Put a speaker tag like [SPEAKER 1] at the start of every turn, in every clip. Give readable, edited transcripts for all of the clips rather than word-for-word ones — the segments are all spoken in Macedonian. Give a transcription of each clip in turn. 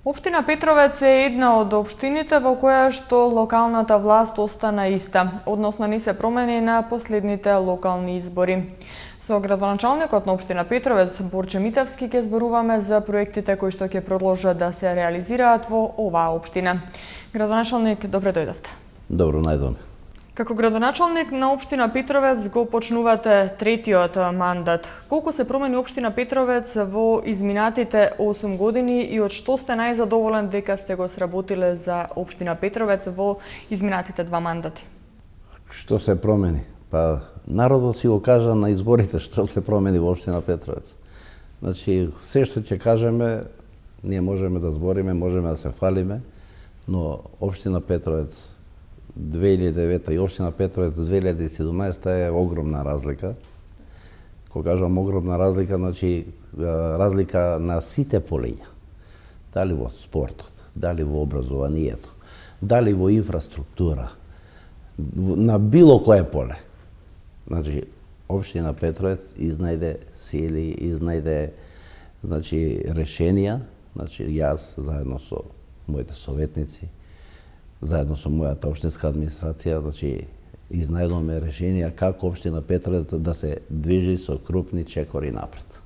[SPEAKER 1] Општина Петровец е една од општините во која што локалната власт остана иста, односно не се промени на последните локални избори. Со градоначалникот на општина Петровец, Борче Митевски, ќе зборуваме за проектите кои што ќе продолжат да се реализираат во оваа општина. Градоначалник, добре дојдовте.
[SPEAKER 2] Добро најдоме.
[SPEAKER 1] Како градоначалник на општина Петровец го почнувате третиот мандат. Колку се промени општина Петровец во изминатите 8 години и од што сте најзадоволен дека сте го сработиле за општина Петровец во изминатите 2 мандати?
[SPEAKER 2] Што се промени? Па народот си го кажа на изборите што се промени во општина Петровец. Значи, се што ќе кажеме, ние можеме да збориме, можеме да се фалиме, но општина Петровец 2009 и општина Петровец 2017 е огромна разлика. Кога кажам огромна разлика, значи разлика на сите полиња. Дали во спортот, дали во образованието, дали во инфраструктура, на било кое поле. Значи, општина Петровец изнајде сили, изнајде решенија. Значи, јас заедно со моите советници, заедно со мојата општинска администрација, значи, изнајдовме решенија како општина Петровец да се движи со крупни чекори напред.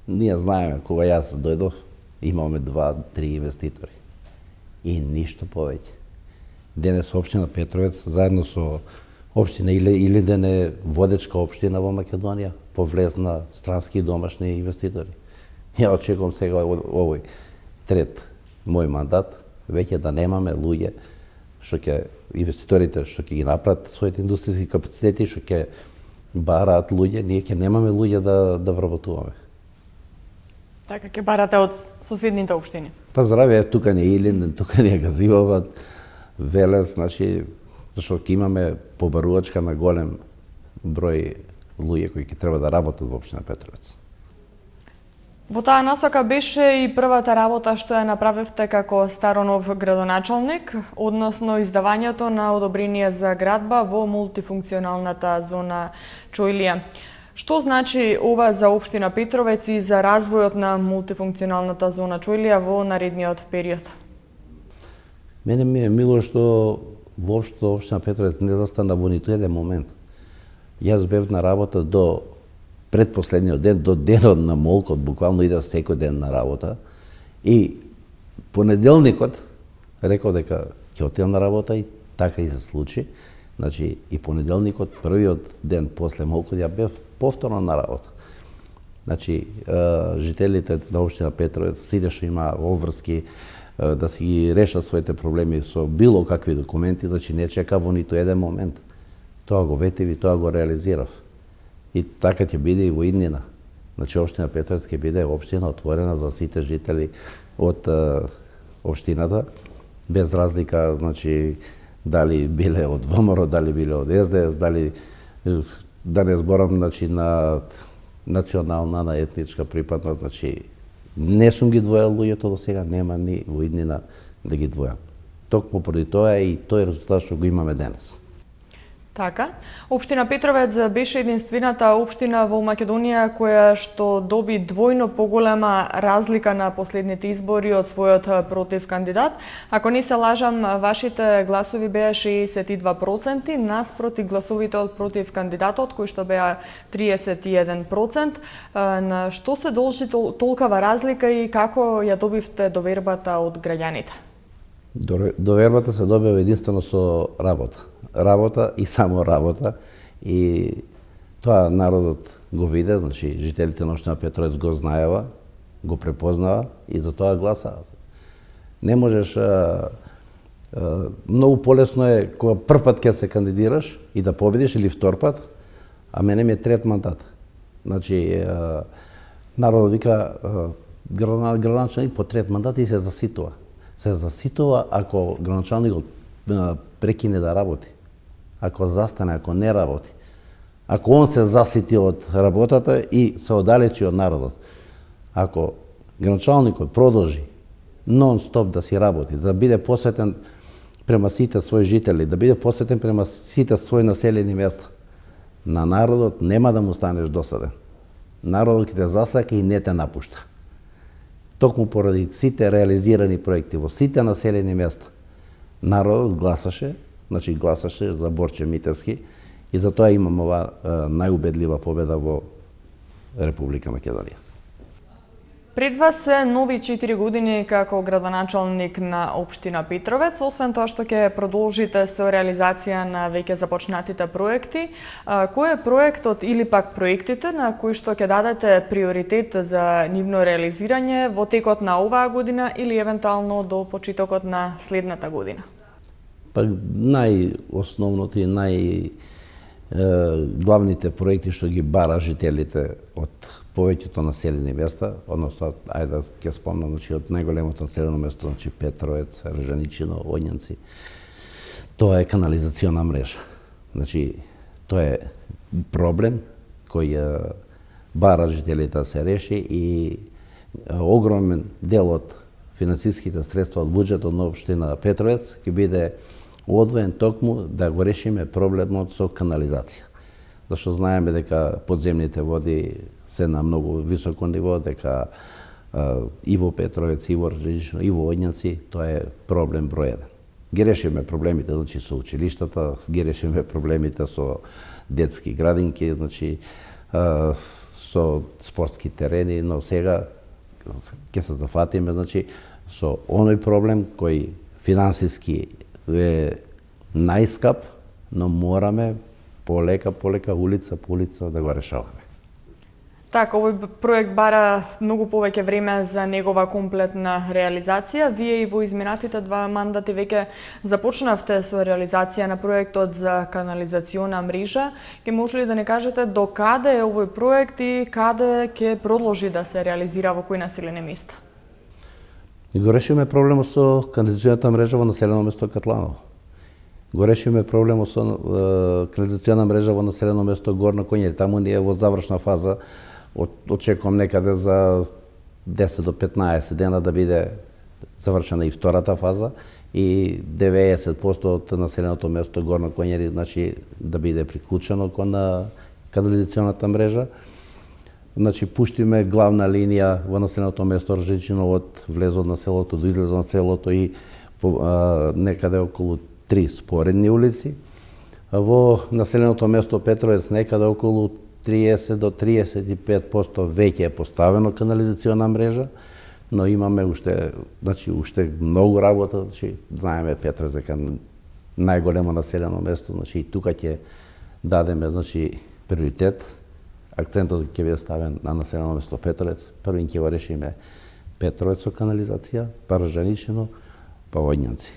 [SPEAKER 2] Ние знаеме, кога јас дојдов, имаме 2-3 инвеститори. И ништо повеќе. Денес општина Петровец, заедно со општина Илинден е водечка општина во Македонија, повлезна странски и домашни инвеститори. Ја очекувам сега овој трет мој мандат, веќе да немаме луѓе што ќе инвеститорите што ќе ги направат своите индустријски капацитети, што ќе бараат луѓе, ние ќе немаме луѓе да вработуваме.
[SPEAKER 1] Така ќе барате од соседните општини.
[SPEAKER 2] Па здраве, тука не е Илинден, тука не е Газивова, Велес, значи зашто ќе имаме побарувачка на голем број луѓе кои ќе треба да работат во општина Петровец.
[SPEAKER 1] Во таа насока беше и првата работа што ја направивте како старонов градоначалник, односно издавањето на одобрение за градба во мултифункционалната зона Чоилија. Што значи ова за општина Петровец и за развојот на мултифункционалната зона Чоилија во наредниот период?
[SPEAKER 2] Мене ми е мило што воопшто општина Петровец не застана во ниту еден момент. Јас бев на работа до предпоследниот ден, до денот на молкот, буквално иде секој ден на работа. И понеделникот реков дека ќе отидам на работа и така и се случи. Значи и понеделникот, првиот ден после молкот, ја бев повторно на работа. Значи жителите на општина Петровец, сите што има обврски да си ги решат своите проблеми со било какви документи, значи не чека во ниту еден момент. Тоа го ветив и тоа го реализирав. И така ќе биде и во иднина. Значи, општина Петровец ќе биде општина отворена за сите жители од општината, без разлика, значи, дали биле од ВМРО, дали биле од СДС, дали, да не зборам, значи, на национална, на етничка припадност, значи, не сум ги двојал луѓето до сега, нема ни во иднина да ги двојам. Токму поради тоа и тој резултат што го имаме денес.
[SPEAKER 1] Така, општина Петровец беше единствената општина во Македонија која што доби двојно поголема разлика на последните избори од својот против кандидат. Ако не се лажам, вашите гласови беа 62%, наспроти гласовите од против кандидатот кои што беа 31%. На што се должи толкава разлика и како ја добивте довербата од граѓаните?
[SPEAKER 2] Довербата се добива единствено со работа. Работа и само работа. И тоа народот го виде, значи жителите на општина Петровец го знаева, го препознава и за тоа гласаат. Не можеш многу полесно е кога прв пат ќе се кандидираш и да победиш или втор пат, а мене ми е трет мандат. Значи народот вика градоначалник по трет мандат и се заситува. Се заситува ако градоначалникот прекине да работи, ако застане, ако не работи, ако он се засити од работата и се оддалечи од народот, ако градоначалникот продолжи нон-стоп да си работи, да биде посветен према сите своји жители, да биде посветен према сите своји населени места, на народот нема да му станеш досаден. Народот ќе те засака и не те напушта. токму поради сите реализирани проекти во сите населени места. Народот гласаше, значи гласаше за Борче Митевски и затоа имаме ова најубедлива победа во Република Македонија.
[SPEAKER 1] Пред вас се нови 4 години како градоначалник на општина Петровец, освен тоа што ќе продолжите со реализација на веќе започнатите проекти, кој е проектот или пак проектите на кои што ќе дадете приоритет за нивно реализирање во текот на оваа година или евентуално до почетокот на следната година?
[SPEAKER 2] Па најосновното и главните проекти што ги бара жителите од повеќето населени места, односно, ајде да ќе спомнам, значи, од најголемото населено место, значи Петровец, Ржаничино, Оњанци, тоа е канализациона мрежа. Значи, тоа е проблем кој бара жителите да се реши и огромен дел од финансиските средства од буџетот на општина Петровец ќе биде одвоен токму да го решиме проблемот со канализација. Зашто знаеме дека подземните води се на многу високо ниво, дека и во Петровец, и во Ржаничино, и во Оњанци, тоа е проблем број 1. Ги решиме проблемите, значи, со училиштата, ги решиме проблемите со детски градинки, значи, со спортски терени, но сега ќе се зафатиме, значи, со оној проблем кој финансиски е најскап, но мораме полека улица по улица да го решаваме.
[SPEAKER 1] Така, овој проект бара многу повеќе време за негова комплетна реализација. Вие и во изминатите 2 мандати веќе започнавте со реализација на проектот за канализациона мрежа. Ке може ли да не кажете до каде е овој проект и каде ќе продолжи да се реализира во кои населени места?
[SPEAKER 2] Го решиме проблемот со канализационата мрежа во населено место Катланово. Го решиме проблемот со канализациона мрежа во населено место Горна Коњери. Таму ние во завршна фаза, очекувам некаде за 10 до 15 дена да биде завршена и втората фаза и 90% од населеното место Горна Коњери, значи, да биде приклучено кон канализационата мрежа. Значи, пуштиме главна линија во населеното место Ржаничино од влезот на селото до излезот на селото и некаде околу 3 споредни улици. Во населеното место Петровец некаде околу 30 до 35% веќе е поставено канализациона мрежа, но имаме уште многу работа, значи знаеме Петровец дека најголемо населено место, значи и тука ќе дадеме, значи, приоритет. Акцентот ќе биде ставен на населено место Петровец. Првин ќе го решиме Петровец со канализација, па Ржаничино, па Оњанци.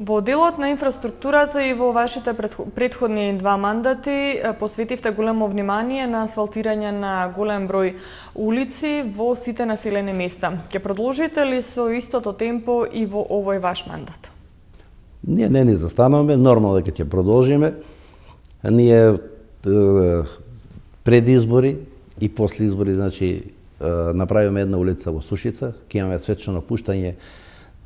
[SPEAKER 1] Во делот на инфраструктурата и во вашите претходни 2 мандати посветивте големо внимание на асфалтирање на голем број улици во сите населени места. Ќе продолжите ли со истото темпо и во овој ваш мандат?
[SPEAKER 2] Ние не ни застануваме, нормално дека ќе продолжиме. Ние пред избори и после избори, значи, направиме една улица во Сушица, ќе имаме свечено пуштање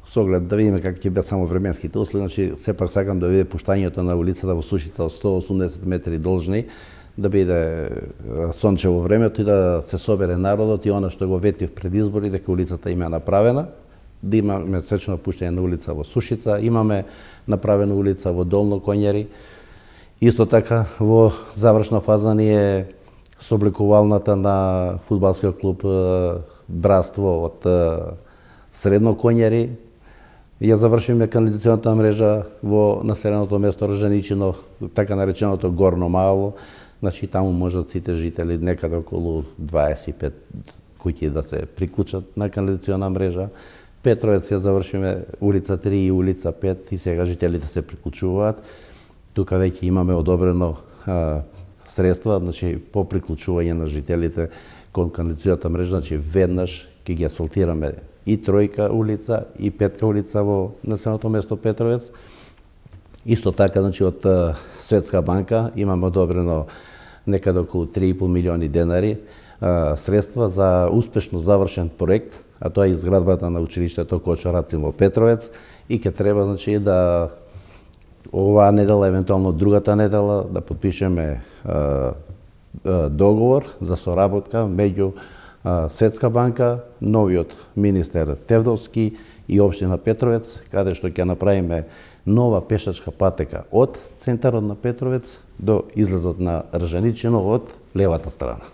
[SPEAKER 2] со оглед да видиме како ќе бидат само временските услови, значи сепак сакам да види пуштањето на улицата во Сушица од 180 метри должни, да биде сончево времето и да се собере народот и она што го ветив пред избори дека улицата им е направена, да имаме свечено пуштање на улица во Сушица, имаме направена улица во Долно Коњери. Исто така во завршна фаза ни е собликувалната на фудбалскиот клуб Братство од Средно Коњери. Ја завршиме канализационата мрежа во населеното место Ржаничино, така нареченото Горно Мало. Значи таму можат сите жители некаде околу 25 куќи да се приклучат на канализациона мрежа. Петровец ја завршиме улица 3 и улица 5 и сега жителите се приклучуваат. Тука веќе имаме одобрено средства, значи по приклучување на жителите кон канализационата мрежа, значи веднаш ќе ги асфалтираме и Тројка улица и Петка улица во населеното место Петровец. Исто така, значи, од Светска банка имаме одобрено некаде околу 3,5 милиони денари средства за успешно завршен проект, а тоа е изградбата на училиштето Кочо Рацин во Петровец и ќе треба, значи, да оваа недела, евентуално другата недела, да подпишеме договор за соработка меѓу Светска банка, новиот министер Тевдовски и општина Петровец, каде што ќе направиме нова пешачка патека од центарот на Петровец до излезот на Ржаничино од левата страна.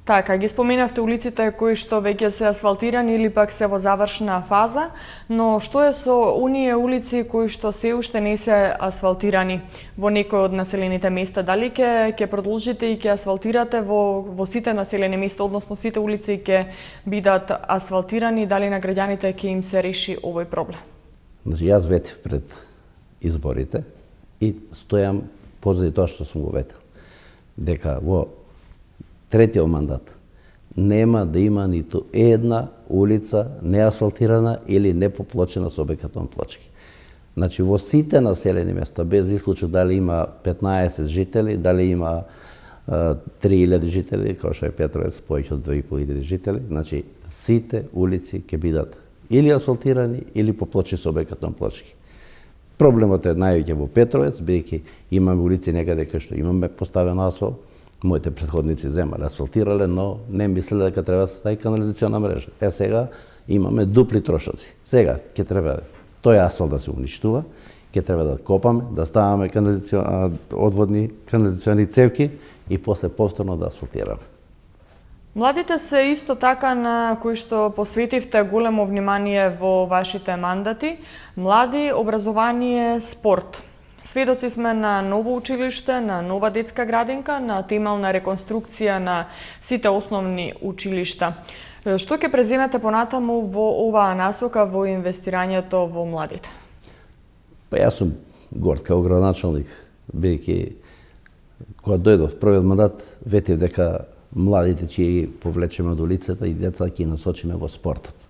[SPEAKER 1] Така, ги споменавте улиците кои што веќе се асфалтирани или пак се во завршна фаза, но што е со оние улици кои што се уште не се асфалтирани во некој од населените места? Дали ќе продолжите и ќе асфалтирате во сите населени места, односно сите улици ќе бидат асфалтирани, дали на граѓаните ќе им се реши овој проблем?
[SPEAKER 2] Значи, јас ветив пред изборите и стојам позади тоа што сум го ветил, дека во третиот мандат нема да има ниту една улица неасфалтирана или непоплочена со бетонни плочки. Значи, во сите населени места, без исклучок дали има 15 жители, дали има 3000 жители, како што е Петровец, повеќе од 2500 жители, значи, сите улици ќе бидат или асфалтирани, или поплочени со бетонни плочки. Проблемот е највеќе во Петровец, бидејќи имаме улици некаде кај што имаме поставен асфалт. Моите претходници земале, асфалтирале, но не мислеле дека треба да се стави канализациона мрежа. Сега имаме дупли трошоци. Сега ќе треба тој асфалт да се уништува, ќе треба да копаме, да ставаме одводни канализациони цевки и после повторно да асфалтираме.
[SPEAKER 1] Младите се исто така на кои што посветивте големо внимание во вашите мандати. Млади, образование, спорт. Сведоци сме на ново училиште, на нова детска градинка, на темелна реконструкција на сите основни училишта. Што ќе преземете понатаму во оваа насока во инвестирањето во младите?
[SPEAKER 2] Па јас сум горд као градоначалник, бидејќи кога дојдов првиот мандат, ветив дека младите ќе ги повлечеме од улицата и деца ќе ги насочиме во спортот.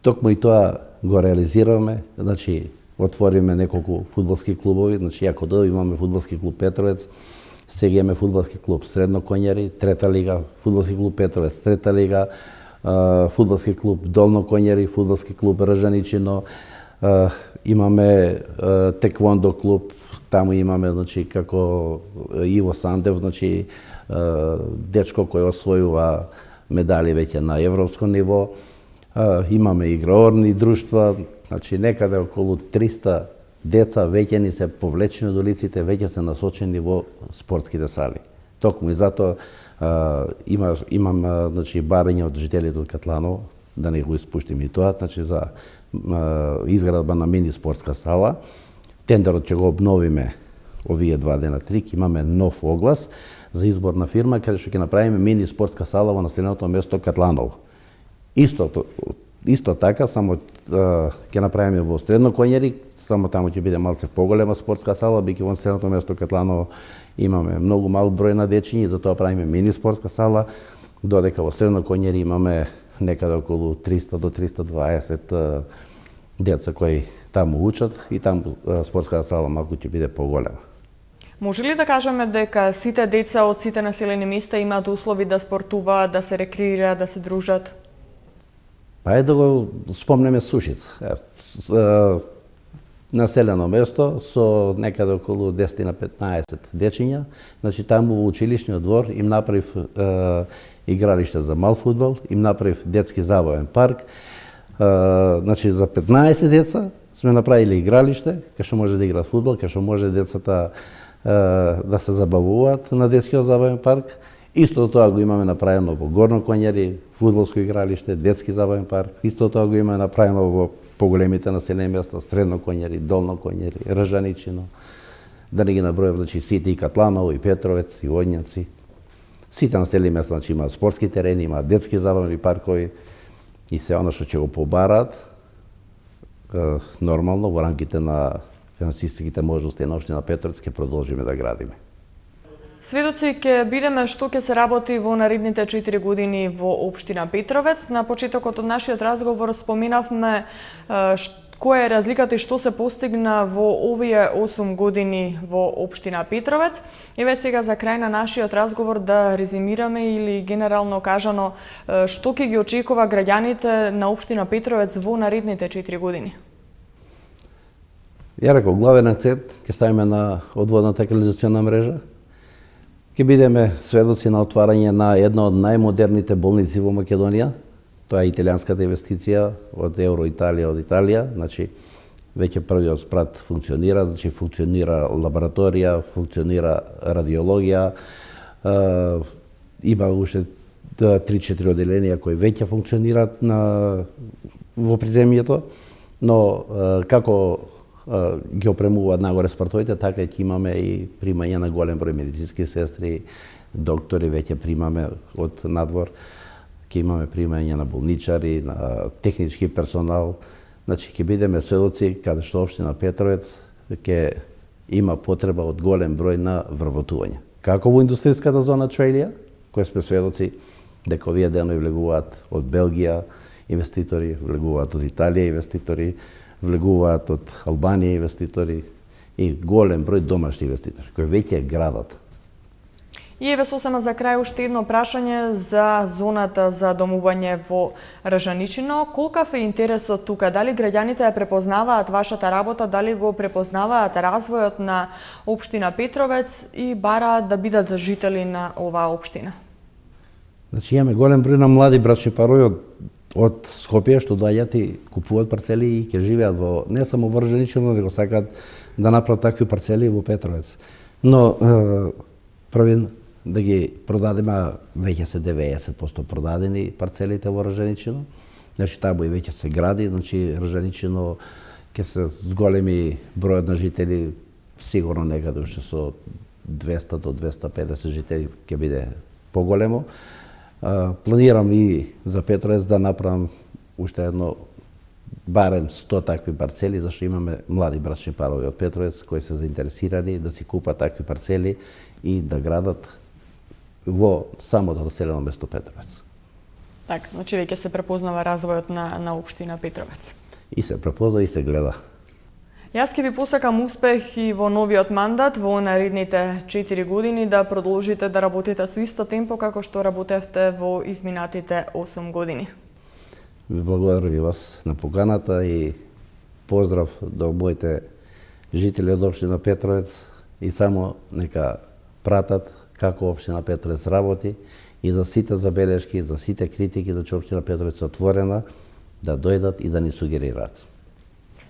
[SPEAKER 2] Токму и тоа го реализираме, значи отвориме неколку фудбалски клубови, значи ако имаме фудбалски клуб Петровец, сега имаме фудбалски клуб Средно Коњари, трета лига, фудбалски клуб Петровец, трета лига, фудбалски клуб Долно Коњари, фудбалски клуб Ржаничино, имаме теквондо клуб, таму имаме, значи, како Иво Сандев, значи, дечко кој освојува медали веќе на европско ниво, имаме играорни друштва, значи некаде околу 300 деца веќе ни се повлечени од улиците, веќе се насочени во спортските сали. Токму и затоа имам значи барање од жителите од Катланово, да не го испуштим и тоа, значи за изградба на мини спортска сала. Тендерот ќе го обновиме овие 2 дена, 3, имаме нов оглас за избор на фирма каде што ќе направиме мини спортска сала во населеното место Катланово. Исто така, само ќе направиме во Средно Коњари, само таму ќе биде малце поголема спортска сала, бидејќи во населеното место Катланово имаме многу мал број на дечиња и затоа правиме мини спортска сала, додека во Средно Коњари имаме некаде околу 300 до 320 деца кои таму учат и таму спортската сала малку ќе биде поголема.
[SPEAKER 1] Може ли да кажеме дека сите деца од сите населени места имаат услови да спортуваат, да се рекреираат, да се дружат?
[SPEAKER 2] Па е да го спомнеме Сушица. Населено место со некаде околу 10 на 15 дечиња. Значи таму во училишниот двор им направив игралиште за мал фудбал, им направив детски забавен парк. Значи за 15 деца сме направиле игралиште, кај што може да играат фудбал, кај што може децата да се забавуваат на детскиот забавен парк. Исто тоа го имаме направено во Горно Коњари, фудбалско игралиште, детски забавен парк. Исто тоа го имаме направено во поголемите населени места, Средно Коњари, Долно Коњари, Ржаничино. Да не ги набројам, значи сите и Катланово, и Петровец, и Водњаци. Сите населени места, значи имаат спортски терени, имаат детски забавни паркови и се она што ќе го побараат нормално во рамките на финансиските можности на општина Петровец ќе продолжиме да градиме.
[SPEAKER 1] Сведоци ќе бидеме што ќе се работи во наредните 4 години во општина Петровец. На почетокот од нашиот разговор споменавме која е разликата и што се постигна во овие 8 години во општина Петровец. Еве сега за крај на нашиот разговор да резимираме или генерално кажано што ќе ги очекува граѓаните на општина Петровец во наредните 4 години.
[SPEAKER 2] Ја реков, главен акцент ќе ставиме на одводната канализациона мрежа. Ќе бидеме сведоци на отварање на една од најмодерните болници во Македонија. Тоа е италијанската инвестиција од Евро Италија од Италија, значи веќе првиот спрат функционира, значи функционира лабораторија, функционира радиологија, има уште 3-4 оделенија кои веќе функционираат во приземјето, но како ги опремуваат нагоре спортовите, така ќе имаме и примање на голем број медицински сестри, доктори, веќе примаме од надвор, ќе имаме примање на болничари, на технички персонал. Значи ќе бидеме сведоци каде што општина Петровец ќе има потреба од голем број на вработување. Како во индустријската зона Чоилија, која сме сведоци дека овие денови влегуваат од Белгија инвеститори, влегуваат од Италија инвеститори, влегуваат од Албанија инвеститори и голем број домашни инвеститори кои веќе градат.
[SPEAKER 1] И еве сосема за крај уште едно прашање за зоната за домување во Ржаничино. Колкав е интересот тука? Дали граѓаните ја препознаваат вашата работа, дали го препознаваат развојот на општина Петровец и бараат да бидат жители на оваа општина?
[SPEAKER 2] Значи имаме голем број на млади брачни парови од Скопје што доаѓаат и купуваат парцели и ќе живеат во не само во Ржаничино, него сакаат да направат такви парцели во Петровец. Но првин да ги продадеме, веќе се 90% продадени парцелите во Ржаничино. Значи таму и веќе се гради, значи Ржаничино ќе се с големи број на жители, сигурно некаде уште со 200 до 250 жители ќе биде поголемо. Планирам и за Петровец да направам уште едно барем 100 такви парцели, зашто имаме млади брачни парови од Петровец кои се заинтересирани да си купат такви парцели и да градат во самото населено место Петровец.
[SPEAKER 1] Така, значи веќе се препознава развојот на општина Петровец.
[SPEAKER 2] И се препозна и се гледа.
[SPEAKER 1] Јас ќе ви посакам успех и во новиот мандат, во наредните 4 години, да продолжите да работите со исто темпо како што работевте во изминатите 8 години.
[SPEAKER 2] Ви благодарам и вас на поканата и поздрав до моите жители од општина Петровец и само нека пратат како општина Петровец работи и за сите забелешки, за сите критики, за че општина Петровец е отворена, да дојдат и да ни сугерираат.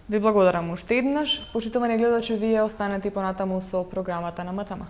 [SPEAKER 1] Ви благодарам уште еднаш. Почитувани гледачи, вие останете понатаму со програмата на МТМ.